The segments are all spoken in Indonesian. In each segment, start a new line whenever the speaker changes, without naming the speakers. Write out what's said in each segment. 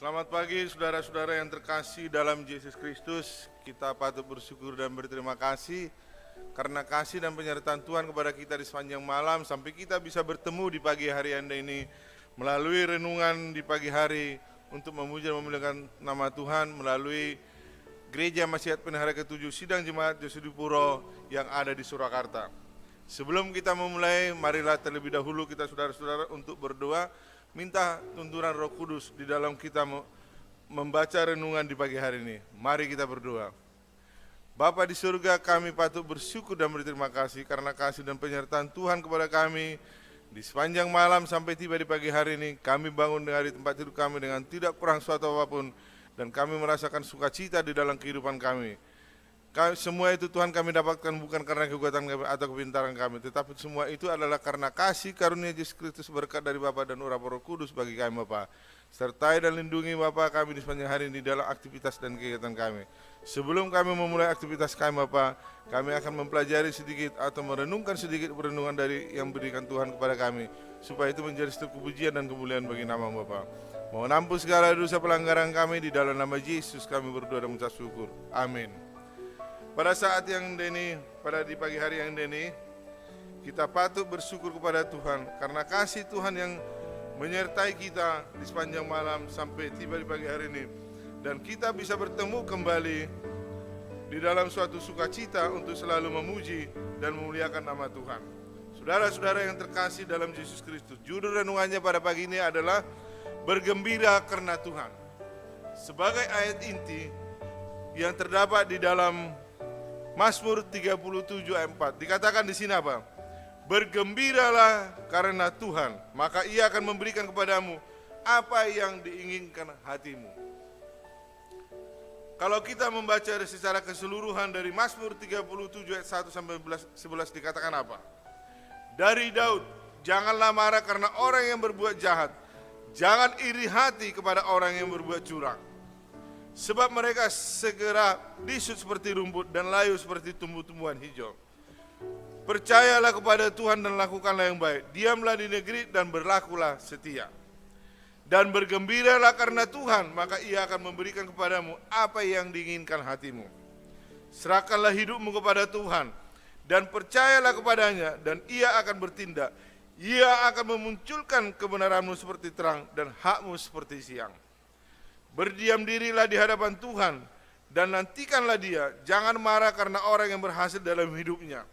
Selamat pagi saudara-saudara yang terkasih dalam Yesus Kristus. Kita patut bersyukur dan berterima kasih karena kasih dan penyertaan Tuhan kepada kita di sepanjang malam sampai kita bisa bertemu di pagi hari Anda ini melalui renungan di pagi hari untuk memuji dan memuliakan nama Tuhan melalui Gereja Masyiat Penahara ke-7 Sidang Jemaat Yosudipuro yang ada di Surakarta. Sebelum kita memulai, marilah terlebih dahulu kita saudara-saudara untuk berdoa, minta tuntunan Roh Kudus di dalam kita membaca renungan di pagi hari ini. Mari kita berdoa. Bapa di surga, kami patut bersyukur dan berterima kasih karena kasih dan penyertaan Tuhan kepada kami di sepanjang malam sampai tiba di pagi hari ini. Kami bangun dari tempat tidur kami dengan tidak kurang suatu apapun dan kami merasakan sukacita di dalam kehidupan kami. Semua itu Tuhan kami dapatkan bukan karena kekuatan kami atau kepintaran kami, tetapi semua itu adalah karena kasih karunia Yesus Kristus, berkat dari Bapa dan urapan Roh Kudus bagi kami Bapa. Sertai dan lindungi Bapa kami di sepanjang hari ini dalam aktivitas dan kegiatan kami. Sebelum kami memulai aktivitas kami Bapa, kami akan mempelajari sedikit atau merenungkan sedikit perenungan dari yang berikan Tuhan kepada kami, supaya itu menjadi satu kepujian dan kemuliaan bagi nama Bapa. Mohon ampun segala dosa pelanggaran kami, di dalam nama Yesus kami berdoa dan mengucap syukur. Amin. Pada saat yang ini, pada di pagi hari yang ini, kita patut bersyukur kepada Tuhan karena kasih Tuhan yang menyertai kita di sepanjang malam sampai tiba di pagi hari ini, dan kita bisa bertemu kembali di dalam suatu sukacita untuk selalu memuji dan memuliakan nama Tuhan. Saudara-saudara yang terkasih dalam Yesus Kristus, judul renungannya pada pagi ini adalah bergembira karena Tuhan. Sebagai ayat inti yang terdapat di dalam Mazmur 37 ayat 4 dikatakan di sini apa? Bergembiralah karena Tuhan, maka Ia akan memberikan kepadamu apa yang diinginkan hatimu. Kalau kita membaca secara keseluruhan dari Mazmur 37 ayat 1 sampai 11 dikatakan apa? Dari Daud, janganlah marah karena orang yang berbuat jahat, jangan iri hati kepada orang yang berbuat curang. Sebab mereka segera disut seperti rumput dan layu seperti tumbuh-tumbuhan hijau. Percayalah kepada Tuhan dan lakukanlah yang baik. Diamlah di negeri dan berlakulah setia. Dan bergembiralah karena Tuhan, maka Ia akan memberikan kepadamu apa yang diinginkan hatimu. Serahkanlah hidupmu kepada Tuhan dan percayalah kepadanya, dan Ia akan bertindak. Ia akan memunculkan kebenaranmu seperti terang dan hakmu seperti siang. Berdiam dirilah di hadapan Tuhan dan nantikanlah Dia. Jangan marah karena orang yang berhasil dalam hidupnya,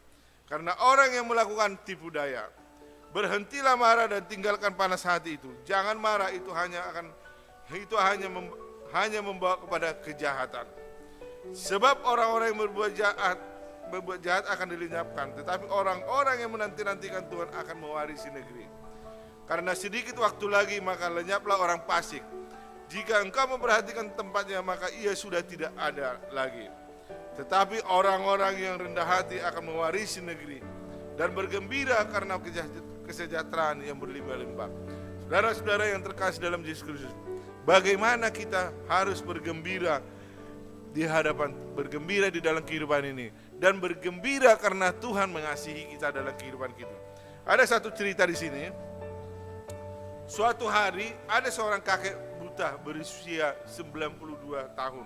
karena orang yang melakukan tipu daya. Berhentilah marah dan tinggalkan panas hati itu. Jangan marah, itu hanya membawa kepada kejahatan. Sebab orang-orang yang berbuat jahat akan dilenyapkan, tetapi orang-orang yang menanti-nantikan Tuhan akan mewarisi negeri. Karena sedikit waktu lagi maka lenyaplah orang fasik. Jika engkau memperhatikan tempatnya, maka ia sudah tidak ada lagi. Tetapi orang-orang yang rendah hati akan mewarisi negeri dan bergembira karena kesejahteraan yang berlimpah-limpah. Saudara-saudara yang terkasih dalam Yesus Kristus, bagaimana kita harus bergembira bergembira di dalam kehidupan ini, dan bergembira karena Tuhan mengasihi kita dalam kehidupan kita. Ada satu cerita di sini. Suatu hari ada seorang kakek buta berusia 92 tahun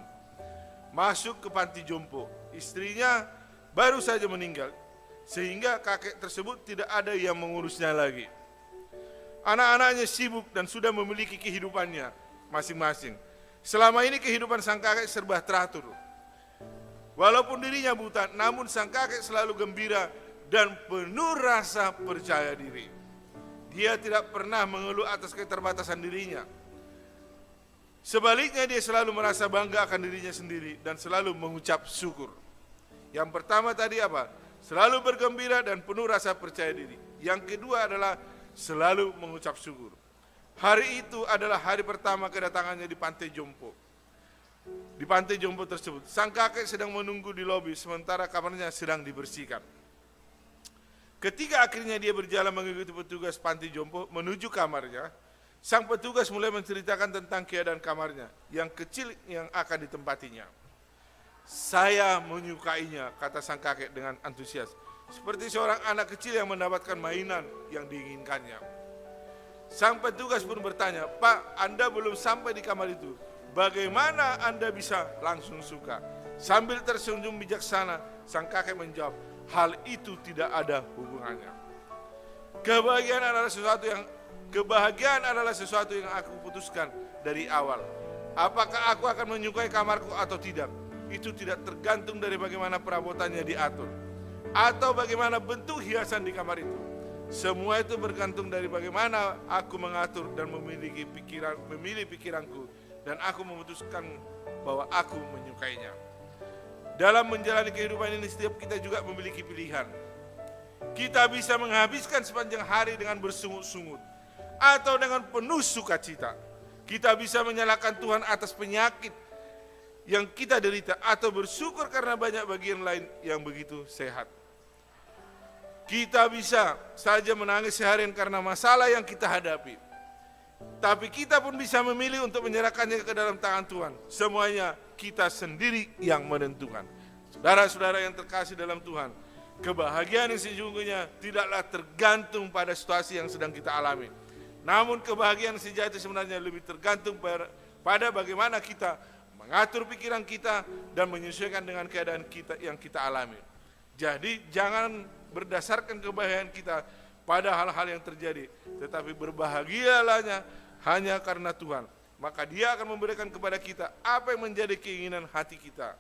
masuk ke panti jompo. Istrinya baru saja meninggal, sehingga kakek tersebut tidak ada yang mengurusnya lagi. Anak-anaknya sibuk dan sudah memiliki kehidupannya masing-masing. Selama ini kehidupan sang kakek serba teratur. Walaupun dirinya buta, namun sang kakek selalu gembira dan penuh rasa percaya diri. Dia tidak pernah mengeluh atas keterbatasan dirinya. Sebaliknya dia selalu merasa bangga akan dirinya sendiri dan selalu mengucap syukur. Yang pertama tadi apa? Selalu bergembira dan penuh rasa percaya diri. Yang kedua adalah selalu mengucap syukur. Hari itu adalah hari pertama kedatangannya di pantai jompo. Di pantai jompo tersebut, sang kakek sedang menunggu di lobi sementara kamarnya sedang dibersihkan. Ketika akhirnya dia berjalan mengikuti petugas panti jompo menuju kamarnya, sang petugas mulai menceritakan tentang keadaan kamarnya yang kecil yang akan ditempatinya. Saya menyukainya, kata sang kakek dengan antusias, seperti seorang anak kecil yang mendapatkan mainan yang diinginkannya. Sang petugas pun bertanya, "Pak, Anda belum sampai di kamar itu. Bagaimana Anda bisa langsung suka?" Sambil tersenyum bijaksana, sang kakek menjawab, "Hal itu tidak ada hubungannya. Kebahagiaan adalah sesuatu yang aku putuskan dari awal. Apakah aku akan menyukai kamarku atau tidak, itu tidak tergantung dari bagaimana perabotannya diatur atau bagaimana bentuk hiasan di kamar itu. Semua itu bergantung dari bagaimana aku mengatur dan memilih pikiranku, dan aku memutuskan bahwa aku menyukainya." Dalam menjalani kehidupan ini, setiap kita juga memiliki pilihan. Kita bisa menghabiskan sepanjang hari dengan bersungut-sungut atau dengan penuh sukacita. Kita bisa menyalahkan Tuhan atas penyakit yang kita derita atau bersyukur karena banyak bagian lain yang begitu sehat. Kita bisa saja menangis seharian karena masalah yang kita hadapi. Tapi kita pun bisa memilih untuk menyerahkannya ke dalam tangan Tuhan. Semuanya kita sendiri yang menentukan. Saudara-saudara yang terkasih dalam Tuhan, kebahagiaan yang sesungguhnya tidaklah tergantung pada situasi yang sedang kita alami. Namun kebahagiaan sejati sebenarnya lebih tergantung pada bagaimana kita mengatur pikiran kita dan menyesuaikan dengan keadaan kita yang kita alami. Jadi jangan berdasarkan kebahagiaan kita pada hal-hal yang terjadi, tetapi berbahagialahnya hanya karena Tuhan. Maka Dia akan memberikan kepada kita apa yang menjadi keinginan hati kita.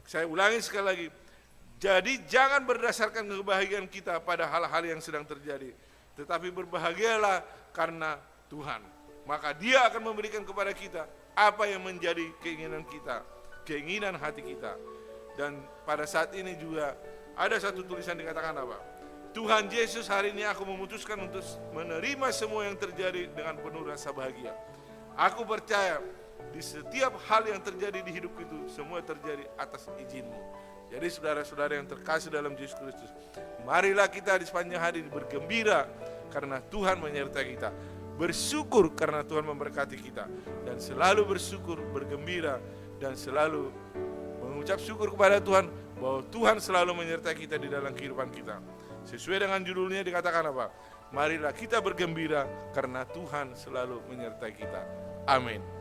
Saya ulangi sekali lagi, jadi jangan berdasarkan kebahagiaan kita pada hal-hal yang sedang terjadi, tetapi berbahagialah karena Tuhan. Maka Dia akan memberikan kepada kita apa yang menjadi keinginan kita, keinginan hati kita. Dan pada saat ini juga ada satu tulisan dikatakan apa? Tuhan Yesus, hari ini aku memutuskan untuk menerima semua yang terjadi dengan penuh rasa bahagia. Aku percaya di setiap hal yang terjadi di hidup itu, semua terjadi atas izin-Mu. Jadi saudara-saudara yang terkasih dalam Yesus Kristus, marilah kita di sepanjang hari bergembira karena Tuhan menyertai kita. Bersyukur karena Tuhan memberkati kita. Dan selalu bersyukur, bergembira, dan selalu mengucap syukur kepada Tuhan bahwa Tuhan selalu menyertai kita di dalam kehidupan kita. Sesuai dengan judulnya dikatakan apa? Marilah kita bergembira karena Tuhan selalu menyertai kita. Amin.